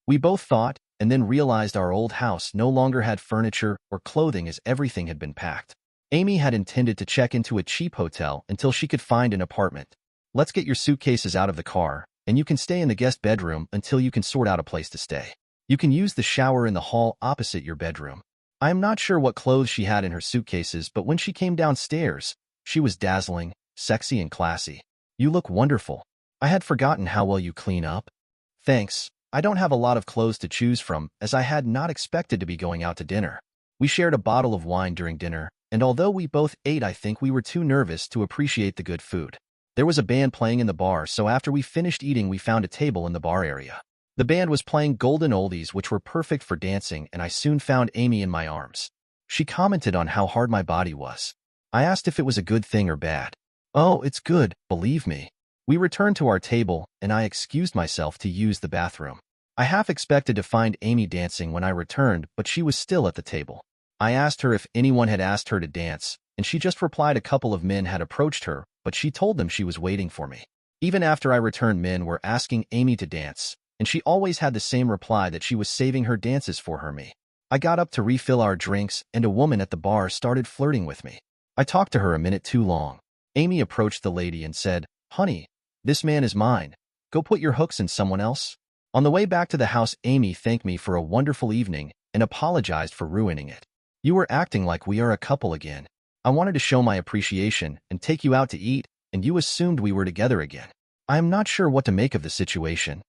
We both thought, and then realized our old house no longer had furniture or clothing as everything had been packed. Amy had intended to check into a cheap hotel until she could find an apartment. Let's get your suitcases out of the car, and you can stay in the guest bedroom until you can sort out a place to stay. You can use the shower in the hall opposite your bedroom. I am not sure what clothes she had in her suitcases, but when she came downstairs, she was dazzling, sexy, and classy. You look wonderful. I had forgotten how well you clean up. Thanks. I don't have a lot of clothes to choose from, as I had not expected to be going out to dinner. We shared a bottle of wine during dinner, and although we both ate, I think we were too nervous to appreciate the good food. There was a band playing in the bar, so after we finished eating, we found a table in the bar area. The band was playing golden oldies, which were perfect for dancing, and I soon found Amy in my arms. She commented on how hard my body was. I asked if it was a good thing or bad. Oh, it's good, believe me. We returned to our table, and I excused myself to use the bathroom. I half expected to find Amy dancing when I returned, but she was still at the table. I asked her if anyone had asked her to dance, and she just replied a couple of men had approached her, but she told them she was waiting for me. Even after I returned, men were asking Amy to dance, and she always had the same reply that she was saving her dances for me. I got up to refill our drinks, and a woman at the bar started flirting with me. I talked to her a minute too long. Amy approached the lady and said, "Honey, this man is mine. Go put your hooks in someone else." On the way back to the house, Amy thanked me for a wonderful evening and apologized for ruining it. "You were acting like we are a couple again. I wanted to show my appreciation and take you out to eat, and you assumed we were together again. I am not sure what to make of the situation."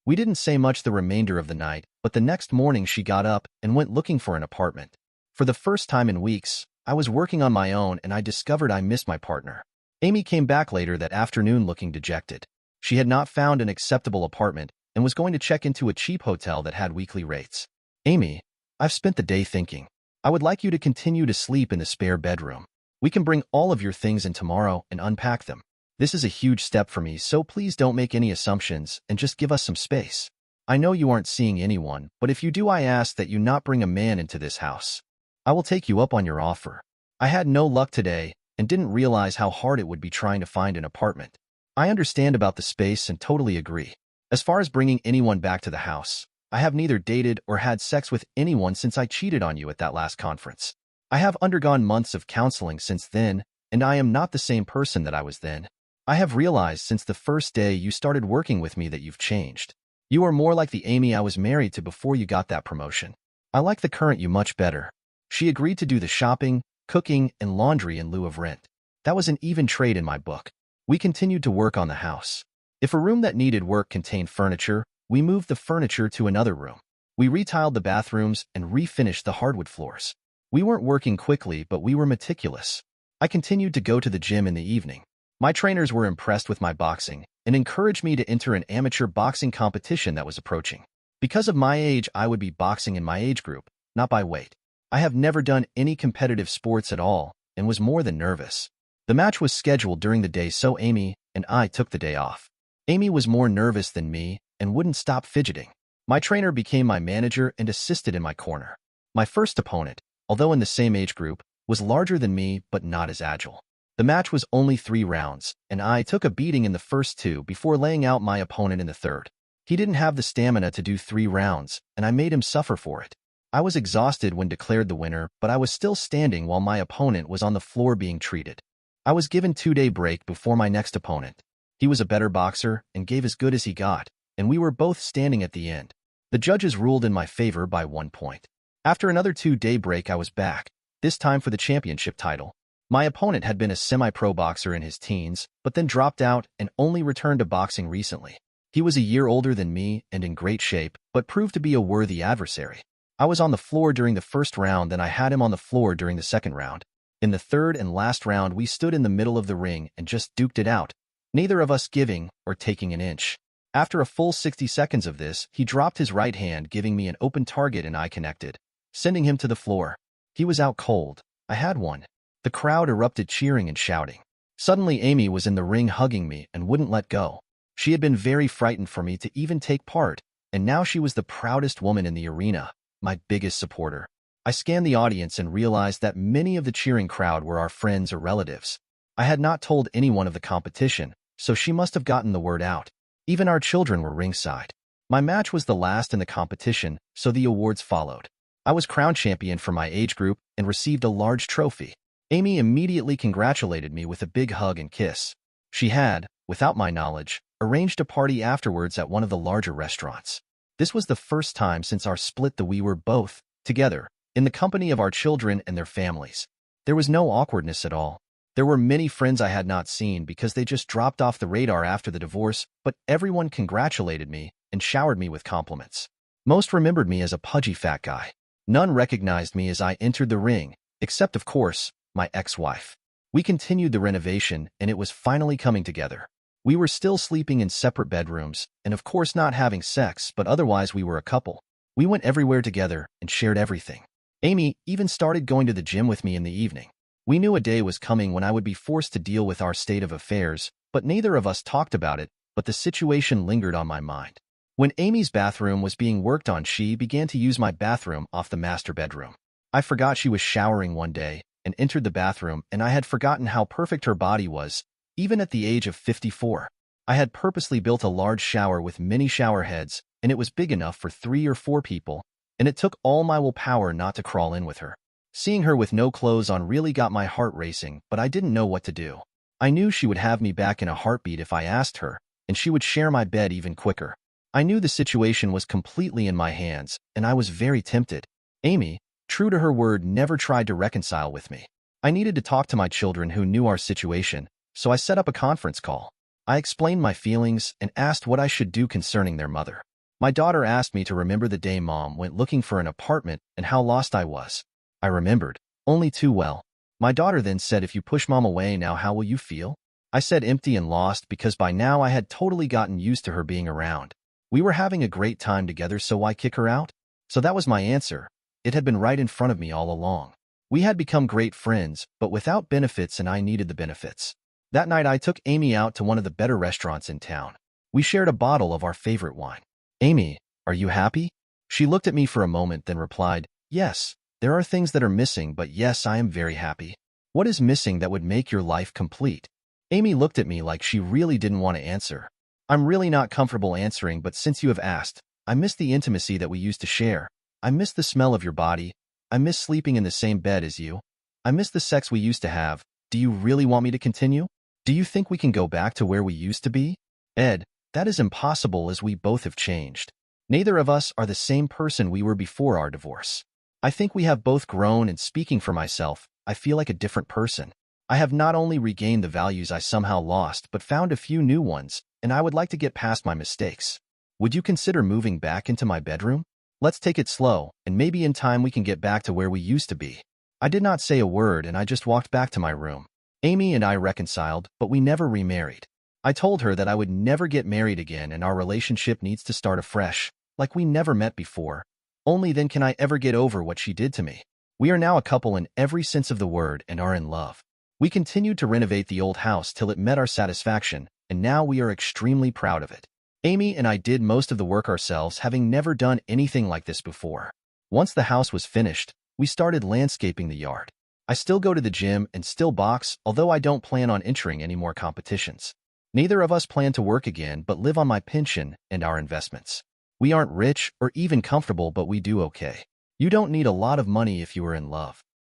We didn't say much the remainder of the night, but the next morning she got up and went looking for an apartment. For the first time in weeks, I was working on my own and I discovered I missed my partner. Amy came back later that afternoon looking dejected. She had not found an acceptable apartment and was going to check into a cheap hotel that had weekly rates. "Amy, I've spent the day thinking. I would like you to continue to sleep in the spare bedroom. We can bring all of your things in tomorrow and unpack them. This is a huge step for me, so please don't make any assumptions and just give us some space. I know you aren't seeing anyone, but if you do, I ask that you not bring a man into this house. I will take you up on your offer. I had no luck today and didn't realize how hard it would be trying to find an apartment. I understand about the space and totally agree. As far as bringing anyone back to the house, I have neither dated or had sex with anyone since I cheated on you at that last conference. I have undergone months of counseling since then, and I am not the same person that I was then. I have realized since the first day you started working with me that you've changed. You are more like the Amy I was married to before you got that promotion. I like the current you much better." She agreed to do the shopping, cooking, and laundry in lieu of rent. That was an even trade in my book. We continued to work on the house. If a room that needed work contained furniture, we moved the furniture to another room. We retiled the bathrooms and refinished the hardwood floors. We weren't working quickly, but we were meticulous. I continued to go to the gym in the evening. My trainers were impressed with my boxing and encouraged me to enter an amateur boxing competition that was approaching. Because of my age, I would be boxing in my age group, not by weight. I have never done any competitive sports at all and was more than nervous. The match was scheduled during the day, so Amy and I took the day off. Amy was more nervous than me and wouldn't stop fidgeting. My trainer became my manager and assisted in my corner. My first opponent, although in the same age group, was larger than me but not as agile. The match was only 3 rounds, and I took a beating in the first 2 before laying out my opponent in the third. He didn't have the stamina to do 3 rounds, and I made him suffer for it. I was exhausted when declared the winner, but I was still standing while my opponent was on the floor being treated. I was given 2-day break before my next opponent. He was a better boxer and gave as good as he got, and we were both standing at the end. The judges ruled in my favor by 1 point. After another 2-day break, I was back, this time for the championship title. My opponent had been a semi-pro boxer in his teens, but then dropped out and only returned to boxing recently. He was a year older than me and in great shape, but proved to be a worthy adversary. I was on the floor during the first round, then I had him on the floor during the second round. In the third and last round, we stood in the middle of the ring and just duked it out, neither of us giving or taking an inch. After a full 60 seconds of this, he dropped his right hand, giving me an open target, and I connected, sending him to the floor. He was out cold. I had won. The crowd erupted, cheering and shouting. Suddenly, Amy was in the ring hugging me and wouldn't let go. She had been very frightened for me to even take part, and now she was the proudest woman in the arena, my biggest supporter. I scanned the audience and realized that many of the cheering crowd were our friends or relatives. I had not told anyone of the competition, so she must have gotten the word out. Even our children were ringside. My match was the last in the competition, so the awards followed. I was crowned champion for my age group and received a large trophy. Amy immediately congratulated me with a big hug and kiss. She had, without my knowledge, arranged a party afterwards at one of the larger restaurants. This was the first time since our split that we were both together, in the company of our children and their families. There was no awkwardness at all. There were many friends I had not seen because they just dropped off the radar after the divorce, but everyone congratulated me and showered me with compliments. Most remembered me as a pudgy fat guy. None recognized me as I entered the ring, except, of course, my ex-wife. We continued the renovation, and it was finally coming together. We were still sleeping in separate bedrooms, and of course not having sex, but otherwise we were a couple. We went everywhere together and shared everything. Amy even started going to the gym with me in the evening. We knew a day was coming when I would be forced to deal with our state of affairs, but neither of us talked about it, but the situation lingered on my mind. When Amy's bathroom was being worked on, she began to use my bathroom off the master bedroom. I forgot she was showering one day and entered the bathroom, and I had forgotten how perfect her body was, even at the age of 54. I had purposely built a large shower with many shower heads, and it was big enough for 3 or 4 people, and it took all my willpower not to crawl in with her. Seeing her with no clothes on really got my heart racing, but I didn't know what to do. I knew she would have me back in a heartbeat if I asked her, and she would share my bed even quicker. I knew the situation was completely in my hands, and I was very tempted. Amy, true to her word, never tried to reconcile with me. I needed to talk to my children who knew our situation, so I set up a conference call. I explained my feelings and asked what I should do concerning their mother. My daughter asked me to remember the day Mom went looking for an apartment and how lost I was. I remembered, only too well. My daughter then said, "If you push Mom away now, how will you feel?" I said empty and lost, because by now I had totally gotten used to her being around. We were having a great time together, so why kick her out? So that was my answer. It had been right in front of me all along. We had become great friends, but without benefits, and I needed the benefits. That night I took Amy out to one of the better restaurants in town. We shared a bottle of our favorite wine. "Amy, are you happy?" She looked at me for a moment, then replied, "Yes, there are things that are missing, but yes, I am very happy." "What is missing that would make your life complete?" Amy looked at me like she really didn't want to answer. "I'm really not comfortable answering, but since you have asked, I miss the intimacy that we used to share. I miss the smell of your body. I miss sleeping in the same bed as you. I miss the sex we used to have. Do you really want me to continue? Do you think we can go back to where we used to be?" "Ed, that is impossible, as we both have changed. Neither of us are the same person we were before our divorce. I think we have both grown, and speaking for myself, I feel like a different person. I have not only regained the values I somehow lost, but found a few new ones, and I would like to get past my mistakes. Would you consider moving back into my bedroom? Let's take it slow, and maybe in time we can get back to where we used to be." I did not say a word, and I just walked back to my room. Amy and I reconciled, but we never remarried. I told her that I would never get married again, and our relationship needs to start afresh, like we never met before. Only then can I ever get over what she did to me. We are now a couple in every sense of the word and are in love. We continued to renovate the old house till it met our satisfaction, and now we are extremely proud of it. Amy and I did most of the work ourselves, having never done anything like this before. Once the house was finished, we started landscaping the yard. I still go to the gym and still box, although I don't plan on entering any more competitions. Neither of us plan to work again, but live on my pension and our investments. We aren't rich or even comfortable, but we do okay. You don't need a lot of money if you are in love.